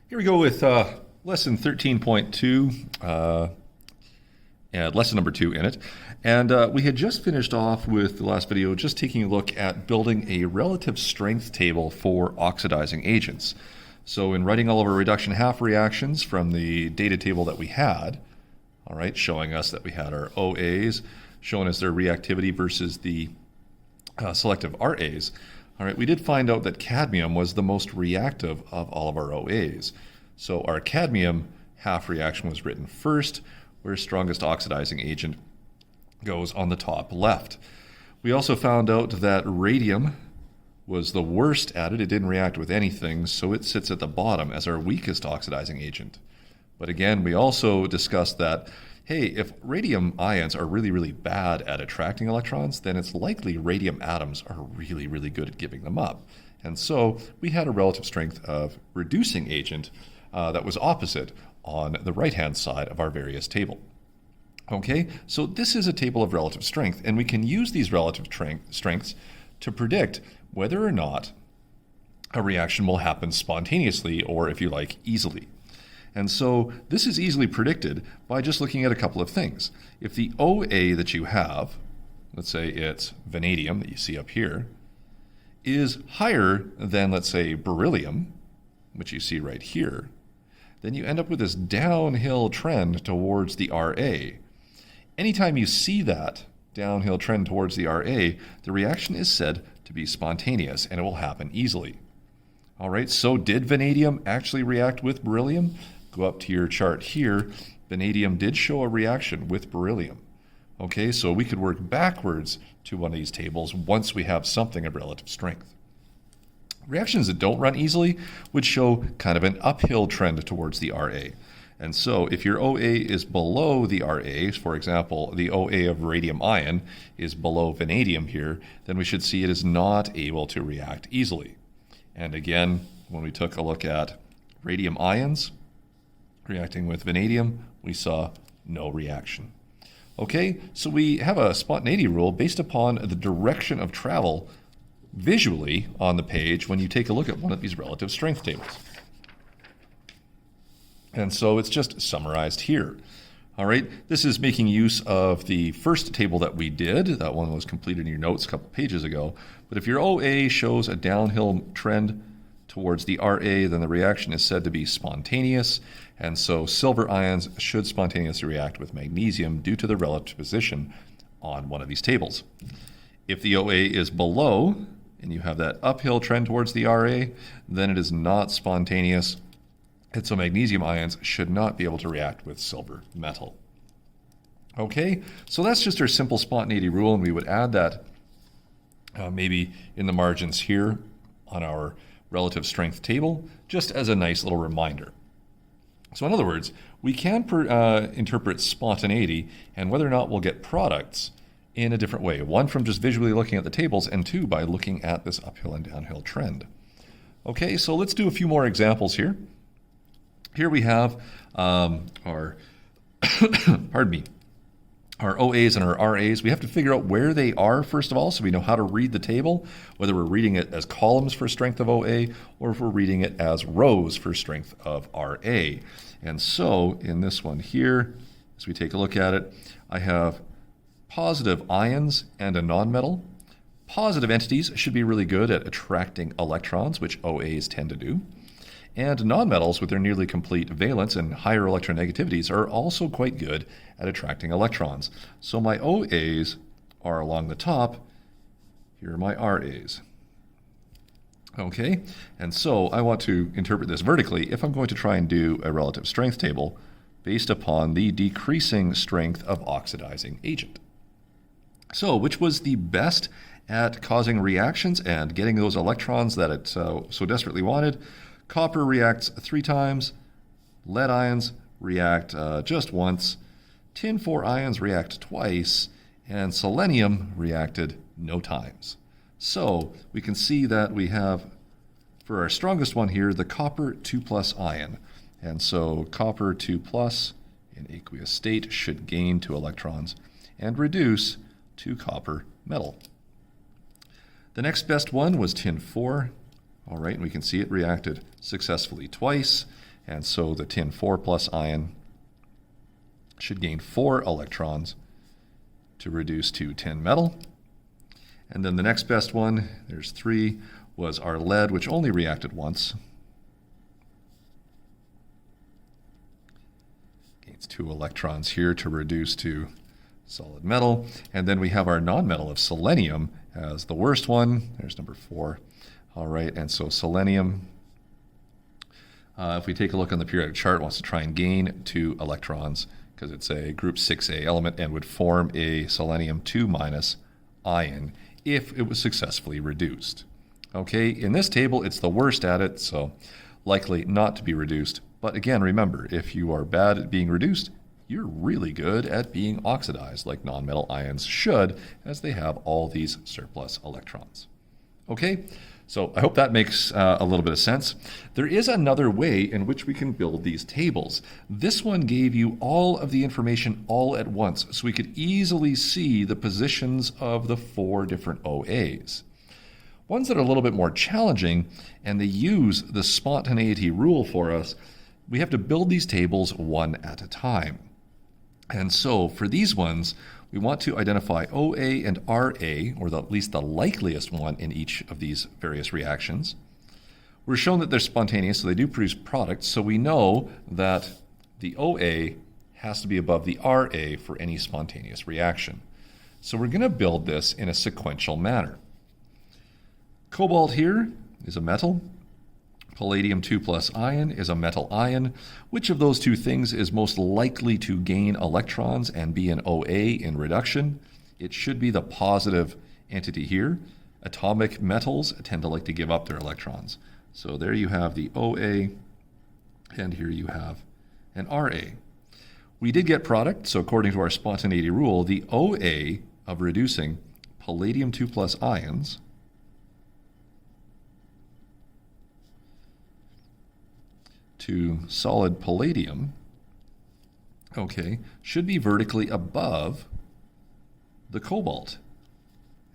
Here we go with lesson 13.2, and lesson number 2 in it. And we had just finished off with the last video just taking a look at building a relative strength table for oxidizing agents. So in writing all of our reduction half reactions from the data table that we had, all right, showing us that we had our OAs, showing us their reactivity versus the selective RAs. All right, we did find out that cadmium was the most reactive of all of our OAs. So our cadmium half reaction was written first, where strongest oxidizing agent goes on the top left. We also found out that radium was the worst at it. It didn't react with anything, so it sits at the bottom as our weakest oxidizing agent. But again, we also discussed that, hey, if radium ions are really, really bad at attracting electrons, then it's likely radium atoms are really, really good at giving them up. And so we had a relative strength of reducing agent that was opposite on the right-hand side of our various table. Okay, so this is a table of relative strength, and we can use these relative strengths to predict whether or not a reaction will happen spontaneously or, if you like, easily. And so this is easily predicted by just looking at a couple of things. If the OA that you have, let's say it's vanadium that you see up here, is higher than, let's say, beryllium, which you see right here, then you end up with this downhill trend towards the RA. Anytime you see that downhill trend towards the RA, the reaction is said to be spontaneous and it will happen easily. All right, so did vanadium actually react with beryllium? Go up to your chart here. Vanadium did show a reaction with beryllium. Okay, so we could work backwards to one of these tables once we have something of relative strength. Reactions that don't run easily would show kind of an uphill trend towards the RA. And so if your OA is below the RA, for example, the OA of radium ion is below vanadium here, then we should see it is not able to react easily. And again, when we took a look at radium ions reacting with vanadium, we saw no reaction. Okay, so we have a spontaneity rule based upon the direction of travel visually on the page when you take a look at one of these relative strength tables. And so it's just summarized here. All right, this is making use of the first table that we did. That one was completed in your notes a couple pages ago. But if your OA shows a downhill trend towards the RA, then the reaction is said to be spontaneous. And so silver ions should spontaneously react with magnesium due to the relative position on one of these tables. If the OA is below, and you have that uphill trend towards the RA, then it is not spontaneous. And so magnesium ions should not be able to react with silver metal. Okay, so that's just our simple spontaneity rule, and we would add that maybe in the margins here on our relative strength table, just as a nice little reminder. So in other words, we can interpret spontaneity and whether or not we'll get products in a different way. One, from just visually looking at the tables, and two, by looking at this uphill and downhill trend. Okay, so let's do a few more examples here. Here we have our, pardon me, our OAs and our RAs. We have to figure out where they are, first of all, so we know how to read the table, whether we're reading it as columns for strength of OA, or if we're reading it as rows for strength of RA. And so in this one here, as we take a look at it, I have positive ions and a nonmetal. Positive entities should be really good at attracting electrons, which OAs tend to do. And nonmetals, with their nearly complete valence and higher electronegativities, are also quite good at attracting electrons. So my OAs are along the top. Here are my RAs. Okay, and so I want to interpret this vertically if I'm going to try and do a relative strength table based upon the decreasing strength of oxidizing agent. So which was the best at causing reactions and getting those electrons that it so desperately wanted? Copper reacts 3 times, lead ions react just once, tin 4 ions react twice, and selenium reacted no times. So we can see that we have, for our strongest one here, the copper 2+ ion. And so copper 2+ in aqueous state should gain 2 electrons and reduce to copper metal. The next best one was tin 4. All right, and we can see it reacted successfully twice. And so the tin 4 plus ion should gain 4 electrons to reduce to tin metal. And then the next best one, there's 3, was our lead, which only reacted once. Gains 2 electrons here to reduce to solid metal. And then we have our nonmetal of selenium as the worst one. There's number 4. All right, and so selenium, if we take a look on the periodic chart, wants to try and gain 2 electrons because it's a group 6A element and would form a selenium 2- ion if it was successfully reduced. Okay, in this table, it's the worst at it, so likely not to be reduced. But again, remember, if you are bad at being reduced, you're really good at being oxidized, like nonmetal ions should, as they have all these surplus electrons. Okay, so I hope that makes a little bit of sense. There is another way in which we can build these tables. This one gave you all of the information all at once, so we could easily see the positions of the 4 different OAs. Ones that are a little bit more challenging, and they use the spontaneity rule for us, we have to build these tables one at a time. And so for these ones, we want to identify OA and RA, or at least the likeliest one in each of these various reactions. We're shown that they're spontaneous, so they do produce products, so we know that the OA has to be above the RA for any spontaneous reaction. So we're going to build this in a sequential manner. Cobalt here is a metal. Palladium 2+ ion is a metal ion. Which of those two things is most likely to gain electrons and be an OA in reduction? It should be the positive entity here. Atomic metals tend to like to give up their electrons. So there you have the OA, and here you have an RA. We did get product, so according to our spontaneity rule, the OA of reducing palladium 2+ ions to solid palladium, okay, should be vertically above the cobalt.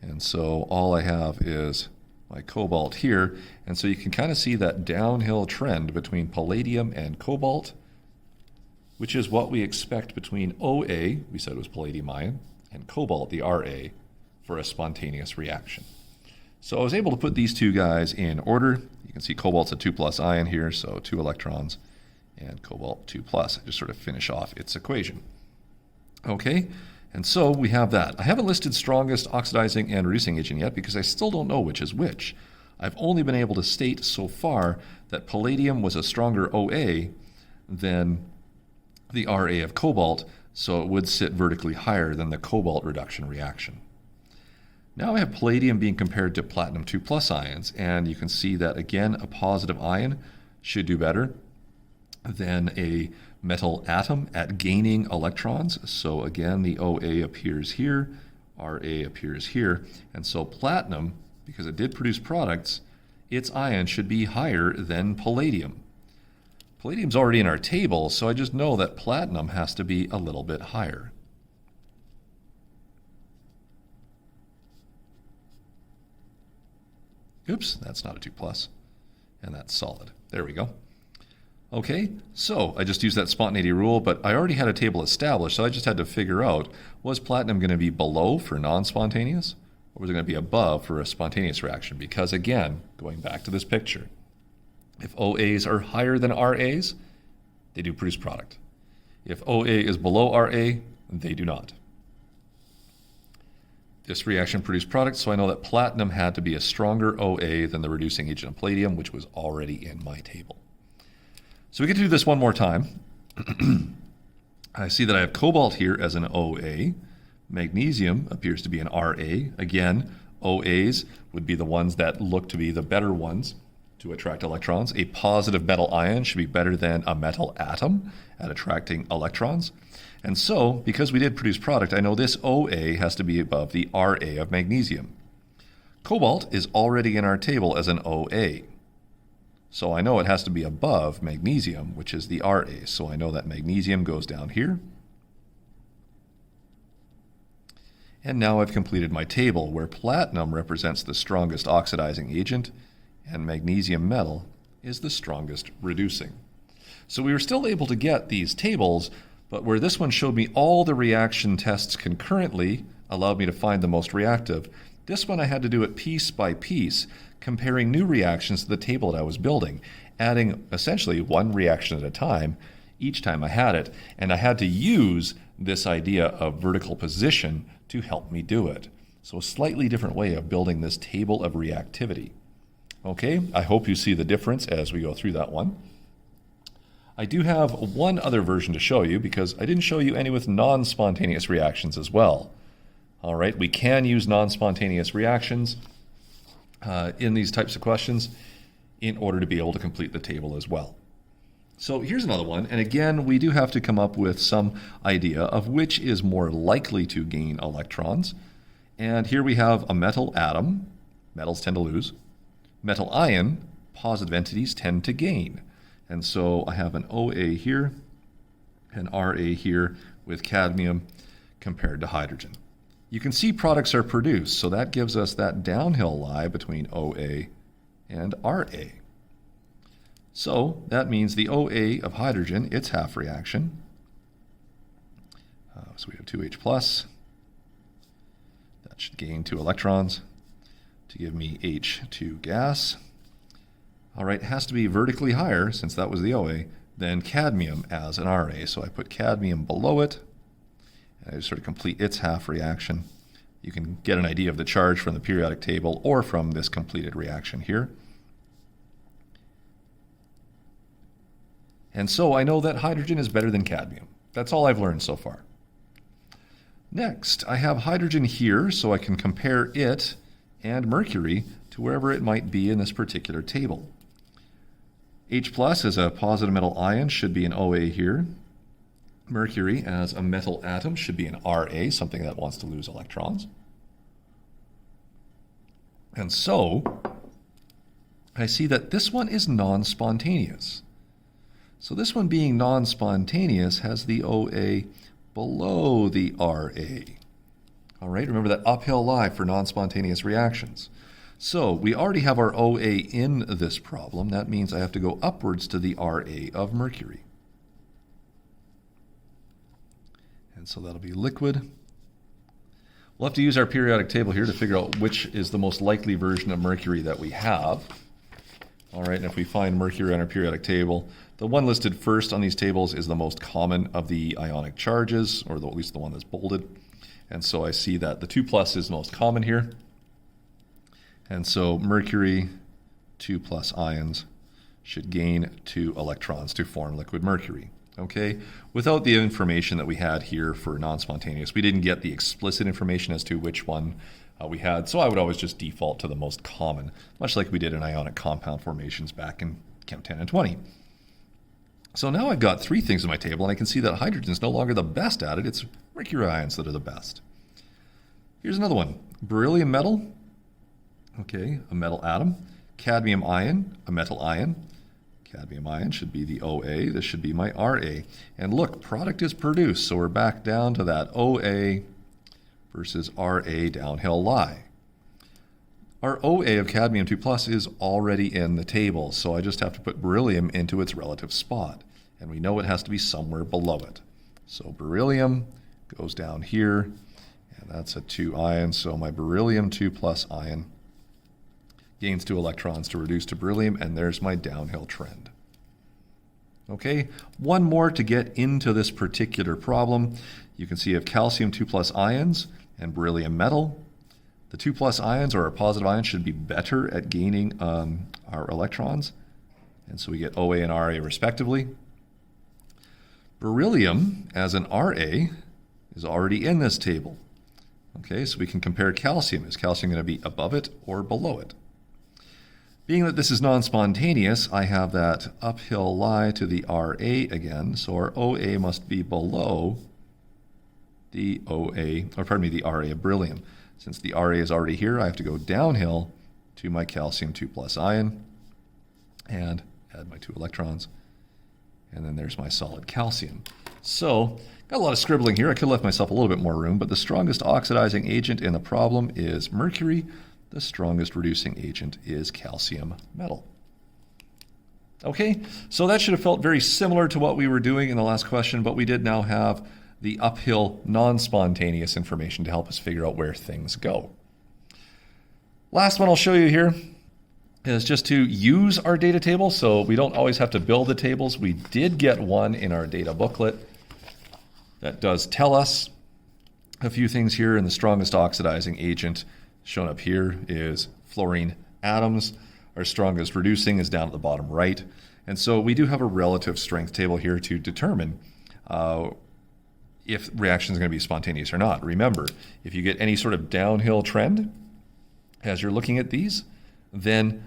And so all I have is my cobalt here, and so you can kind of see that downhill trend between palladium and cobalt, which is what we expect between OA, we said it was palladium ion, and cobalt, the RA, for a spontaneous reaction. So I was able to put these two guys in order. You can see cobalt's a 2+ ion here, so 2 electrons, and cobalt 2+. Just sort of finish off its equation. Okay, and so we have that. I haven't listed strongest oxidizing and reducing agent yet because I still don't know which is which. I've only been able to state so far that palladium was a stronger OA than the RA of cobalt, so it would sit vertically higher than the cobalt reduction reaction. Now I have palladium being compared to platinum 2+ ions, and you can see that again a positive ion should do better than a metal atom at gaining electrons. So again the OA appears here, RA appears here, and so platinum, because it did produce products, its ion should be higher than palladium. Palladium's already in our table, so I just know that platinum has to be a little bit higher. Oops, that's not a 2+, and that's solid. There we go. Okay, so I just used that spontaneity rule, but I already had a table established, so I just had to figure out, was platinum going to be below for non-spontaneous, or was it going to be above for a spontaneous reaction? Because again, going back to this picture, if OAs are higher than RAs, they do produce product. If OA is below RA, they do not. This reaction produced product, so I know that platinum had to be a stronger OA than the reducing agent of palladium, which was already in my table. So we get to do this one more time. I see that I have cobalt here as an OA. Magnesium appears to be an RA. Again, OAs would be the ones that look to be the better ones to attract electrons. A positive metal ion should be better than a metal atom at attracting electrons. And so, because we did produce product, I know this OA has to be above the RA of magnesium. Cobalt is already in our table as an OA. So I know it has to be above magnesium, which is the RA. So I know that magnesium goes down here. And now I've completed my table where platinum represents the strongest oxidizing agent and magnesium metal is the strongest reducing. So we were still able to get these tables, but where this one showed me all the reaction tests concurrently, allowed me to find the most reactive, this one I had to do it piece by piece, comparing new reactions to the table that I was building, adding essentially one reaction at a time each time I had it, and I had to use this idea of vertical position to help me do it. So a slightly different way of building this table of reactivity. Okay, I hope you see the difference as we go through that one. I do have one other version to show you because I didn't show you any with non-spontaneous reactions as well. All right, we can use non-spontaneous reactions in these types of questions in order to be able to complete the table as well. So here's another one, and again, we do have to come up with some idea of which is more likely to gain electrons. And here we have a metal atom, metals tend to lose. Metal ion, positive entities tend to gain. And so I have an OA here, an RA here with cadmium compared to hydrogen. You can see products are produced, so that gives us that downhill lie between OA and RA. So that means the OA of hydrogen, its half reaction. So we have 2H plus. That should gain 2 electrons to give me H2 gas. All right, it has to be vertically higher, since that was the OA, than cadmium as an RA. So I put cadmium below it, and I just sort of complete its half reaction. You can get an idea of the charge from the periodic table or from this completed reaction here. And so I know that hydrogen is better than cadmium. That's all I've learned so far. Next, I have hydrogen here, so I can compare it and mercury to wherever it might be in this particular table. H plus as a positive metal ion should be an OA here. Mercury as a metal atom should be an RA, something that wants to lose electrons. And so I see that this one is non-spontaneous. So this one being non-spontaneous has the OA below the RA. All right, remember that uphill lie for non-spontaneous reactions. So we already have our OA in this problem. That means I have to go upwards to the RA of mercury. And so that'll be liquid. We'll have to use our periodic table here to figure out which is the most likely version of mercury that we have. All right, and if we find mercury on our periodic table, the one listed first on these tables is the most common of the ionic charges, or at least the one that's bolded. And so I see that the 2 plus is most common here. And so mercury, 2 plus ions, should gain 2 electrons to form liquid mercury. Okay, without the information that we had here for non-spontaneous, we didn't get the explicit information as to which one we had, so I would always just default to the most common, much like we did in ionic compound formations back in Chem 10 and 20. So now I've got 3 things in my table, and I can see that hydrogen is no longer the best at it. It's mercury ions that are the best. Here's another one. Beryllium metal, okay, a metal atom. Cadmium ion, a metal ion. Cadmium ion should be the OA. This should be my RA. And look, product is produced, so we're back down to that OA versus RA downhill lie. Our OA of cadmium 2 plus is already in the table, so I just have to put beryllium into its relative spot. And we know it has to be somewhere below it. So beryllium goes down here, and that's a 2 ion, so my beryllium 2 plus ion gains 2 electrons to reduce to beryllium, and there's my downhill trend. Okay, one more to get into this particular problem. You can see you have calcium 2 plus ions and beryllium metal. The 2 plus ions, or our positive ions, should be better at gaining our electrons. And so we get OA and RA respectively. Beryllium as an RA is already in this table. Okay, so we can compare calcium. Is calcium going to be above it or below it? Being that this is non-spontaneous, I have that uphill lie to the RA again, so our OA must be below the the RA of beryllium. Since the RA is already here, I have to go downhill to my calcium 2 plus ion and add my 2 electrons. And then there's my solid calcium. So, got a lot of scribbling here. I could have left myself a little bit more room, but the strongest oxidizing agent in the problem is mercury. The strongest reducing agent is calcium metal. Okay, so that should have felt very similar to what we were doing in the last question, but we did now have the uphill non-spontaneous information to help us figure out where things go. Last one I'll show you here is just to use our data table. So we don't always have to build the tables. We did get one in our data booklet that does tell us a few things here. And the strongest oxidizing agent shown up here is fluorine atoms. Our strongest reducing is down at the bottom right. And so we do have a relative strength table here to determine if reaction is going to be spontaneous or not. Remember, if you get any sort of downhill trend as you're looking at these, then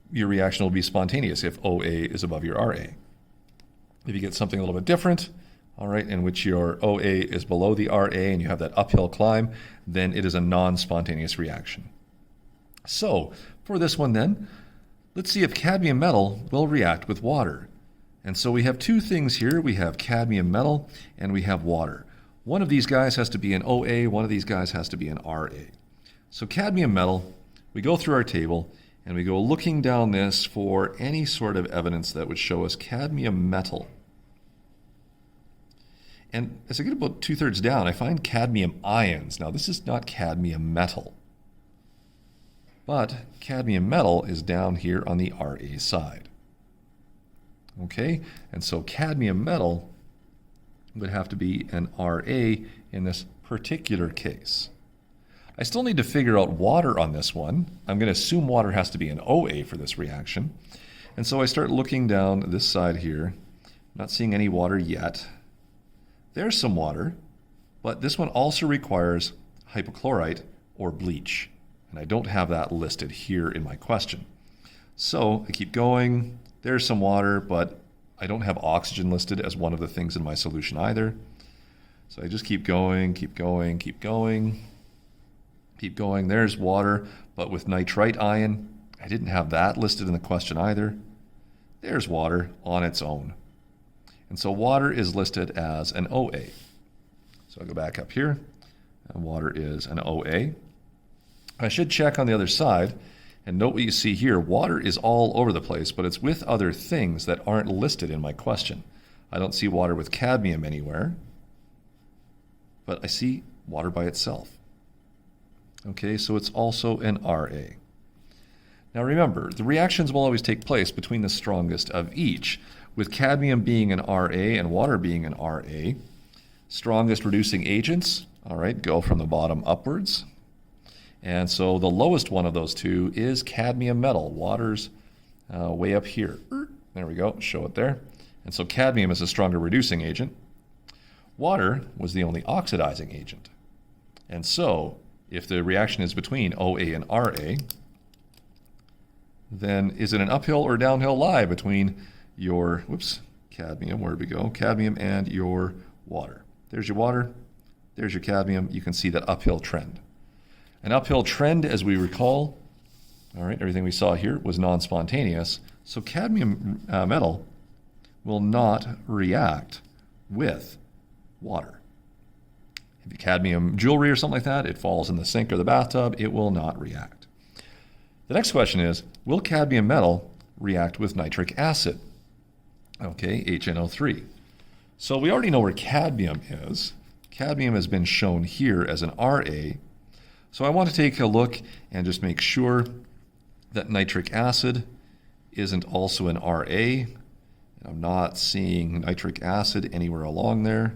your reaction will be spontaneous if OA is above your RA. If you get something a little bit different, all right, in which your OA is below the RA and you have that uphill climb, then it is a non-spontaneous reaction. So for this one then, let's see if cadmium metal will react with water. And so we have two things here. We have cadmium metal and we have water. One of these guys has to be an OA, one of these guys has to be an RA. So cadmium metal, we go through our table and we go looking down this for any sort of evidence that would show us cadmium metal. And as I get about 2/3 down, I find cadmium ions. Now this is not cadmium metal, but cadmium metal is down here on the RA side. Okay, and so cadmium metal would have to be an RA in this particular case. I still need to figure out water on this one. I'm going to assume water has to be an OA for this reaction. And so I start looking down this side here. Not seeing any water yet. There's some water, but this one also requires hypochlorite or bleach. And I don't have that listed here in my question. So I keep going. There's some water, but I don't have oxygen listed as one of the things in my solution either. So I just keep going, keep going, keep going. Keep going. There's water, but with nitrite ion. I didn't have that listed in the question either. There's water on its own. And so water is listed as an OA. So I'll go back up here, and water is an OA. I should check on the other side, and note what you see here. Water is all over the place, but it's with other things that aren't listed in my question. I don't see water with cadmium anywhere, but I see water by itself. Okay, so it's also an RA. Now remember, the reactions will always take place between the strongest of each, with cadmium being an RA and water being an RA. Strongest reducing agents, all right, go from the bottom upwards. And so the lowest one of those two is cadmium metal. Water's way up here. There we go, show it there. And so cadmium is a stronger reducing agent. Water was the only oxidizing agent. And so if the reaction is between OA and RA, then is it an uphill or downhill lie between your, cadmium, where'd we go? Cadmium and your water. There's your water, there's your cadmium. You can see that uphill trend. An uphill trend, as we recall, all right, everything we saw here was non-spontaneous, so cadmium metal will not react with water. If you cadmium jewelry or something like that, it falls in the sink or the bathtub, it will not react. The next question is, will cadmium metal react with nitric acid? Okay, HNO3. So we already know where cadmium is. Cadmium has been shown here as an RA. So I want to take a look and just make sure that nitric acid isn't also an RA. I'm not seeing nitric acid anywhere along there.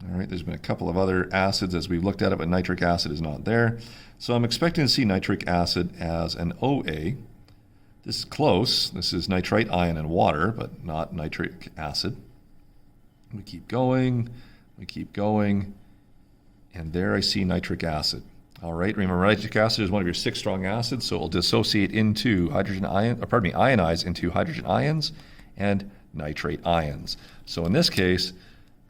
All right, there's been a couple of other acids as we've looked at it, but nitric acid is not there. So I'm expecting to see nitric acid as an OA. This is close. This is nitrite ion and water, but not nitric acid. We keep going, and there I see nitric acid. All right, remember nitric acid is one of your 6 strong acids, so it will dissociate into ionize into hydrogen ions and nitrate ions. So in this case,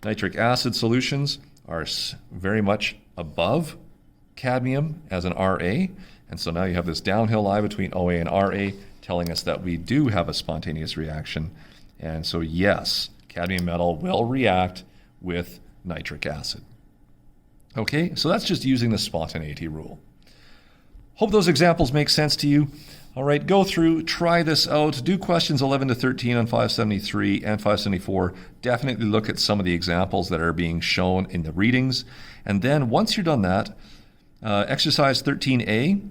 nitric acid solutions are very much above cadmium as an RA, and so now you have this downhill lie between OA and RA telling us that we do have a spontaneous reaction. And so yes, cadmium metal will react with nitric acid. Okay, so that's just using the spontaneity rule. Hope those examples make sense to you. All right, go through, try this out. Do questions 11 to 13 on 573 and 574. Definitely look at some of the examples that are being shown in the readings. And then once you're done that, exercise 13A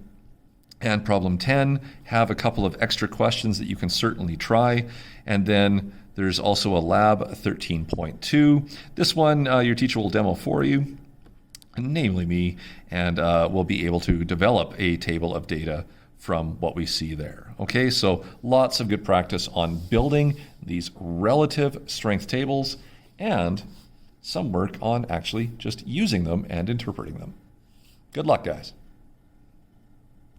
and problem 10 have a couple of extra questions that you can certainly try. And then there's also a lab 13.2. This one your teacher will demo for you, namely me, and we'll be able to develop a table of data from what we see there. Okay, so lots of good practice on building these relative strength tables and some work on actually just using them and interpreting them. Good luck, guys.